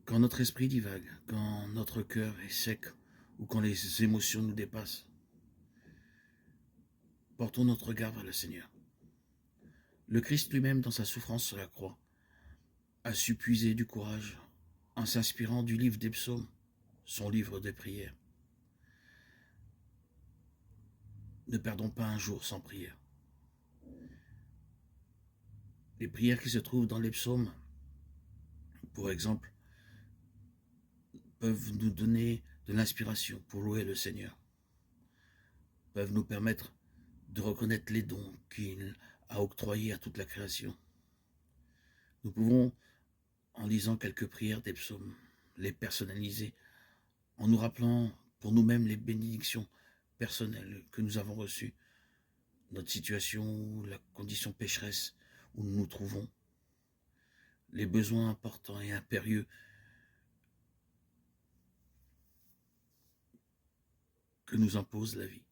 Quand notre esprit divague, quand notre cœur est sec ou quand les émotions nous dépassent, portons notre regard vers le Seigneur. Le Christ lui-même, dans sa souffrance sur la croix, a su puiser du courage en s'inspirant du livre des psaumes, son livre de prières. Ne perdons pas un jour sans prière. Les prières qui se trouvent dans les psaumes, pour exemple, peuvent nous donner de l'inspiration pour louer le Seigneur, peuvent nous permettre de reconnaître les dons qu'il a octroyés à toute la création. Nous pouvons, en lisant quelques prières des psaumes, les personnaliser, en nous rappelant pour nous-mêmes les bénédictions personnelles que nous avons reçues, notre situation, la condition pécheresse où nous nous trouvons, les besoins importants et impérieux que nous impose la vie.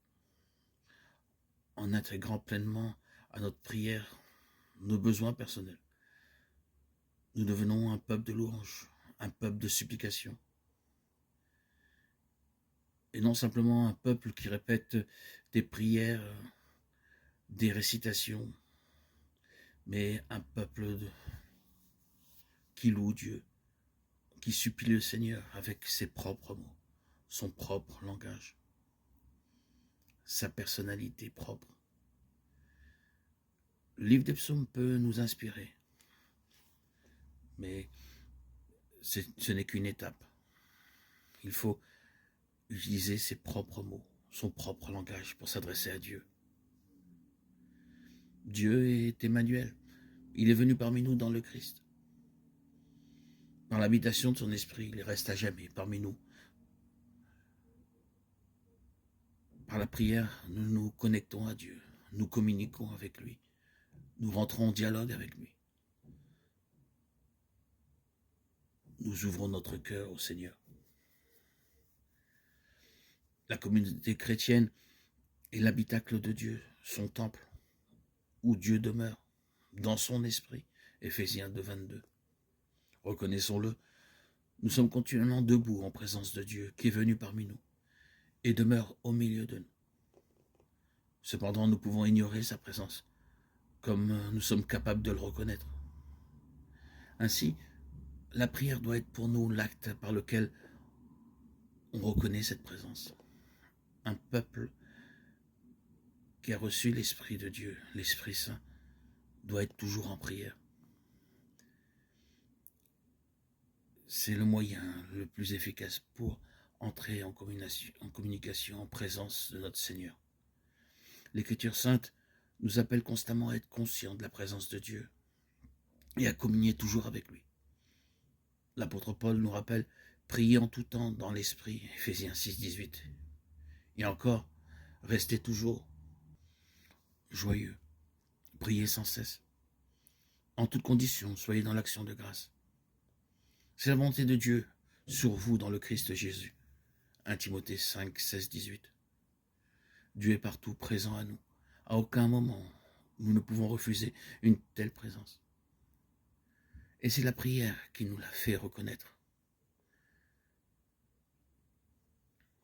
En intégrant pleinement à notre prière nos besoins personnels, nous devenons un peuple de louange, un peuple de supplication. Et non simplement un peuple qui répète des prières, des récitations, mais un peuple qui loue Dieu, qui supplie le Seigneur avec ses propres mots, son propre langage, sa personnalité propre. Le livre des psaumes peut nous inspirer, mais ce n'est qu'une étape. Il faut utiliser ses propres mots, son propre langage pour s'adresser à Dieu. Dieu est Emmanuel. Il est venu parmi nous dans le Christ. Par l'habitation de son esprit, il reste à jamais parmi nous. Par la prière, nous nous connectons à Dieu, nous communiquons avec lui, nous rentrons en dialogue avec lui. Nous ouvrons notre cœur au Seigneur. La communauté chrétienne est l'habitacle de Dieu, son temple, où Dieu demeure, dans son esprit. Éphésiens 2, 22. Reconnaissons-le, nous sommes continuellement debout en présence de Dieu qui est venu parmi nous et demeure au milieu de nous. Cependant, nous pouvons ignorer sa présence, comme nous sommes capables de le reconnaître. Ainsi, la prière doit être pour nous l'acte par lequel on reconnaît cette présence. Un peuple qui a reçu l'Esprit de Dieu, l'Esprit Saint, doit être toujours en prière. C'est le moyen le plus efficace pour entrer en communication, en présence de notre Seigneur. L'Écriture sainte nous appelle constamment à être conscients de la présence de Dieu et à communier toujours avec lui. L'apôtre Paul nous rappelle « Priez en tout temps dans l'Esprit » Éphésiens 6, 18. Et encore, restez toujours joyeux, priez sans cesse. En toutes conditions, soyez dans l'action de grâce. C'est la volonté de Dieu sur vous dans le Christ Jésus. 1 Timothée 5, 16, 18. Dieu est partout présent à nous. À aucun moment, nous ne pouvons refuser une telle présence. Et c'est la prière qui nous l'a fait reconnaître.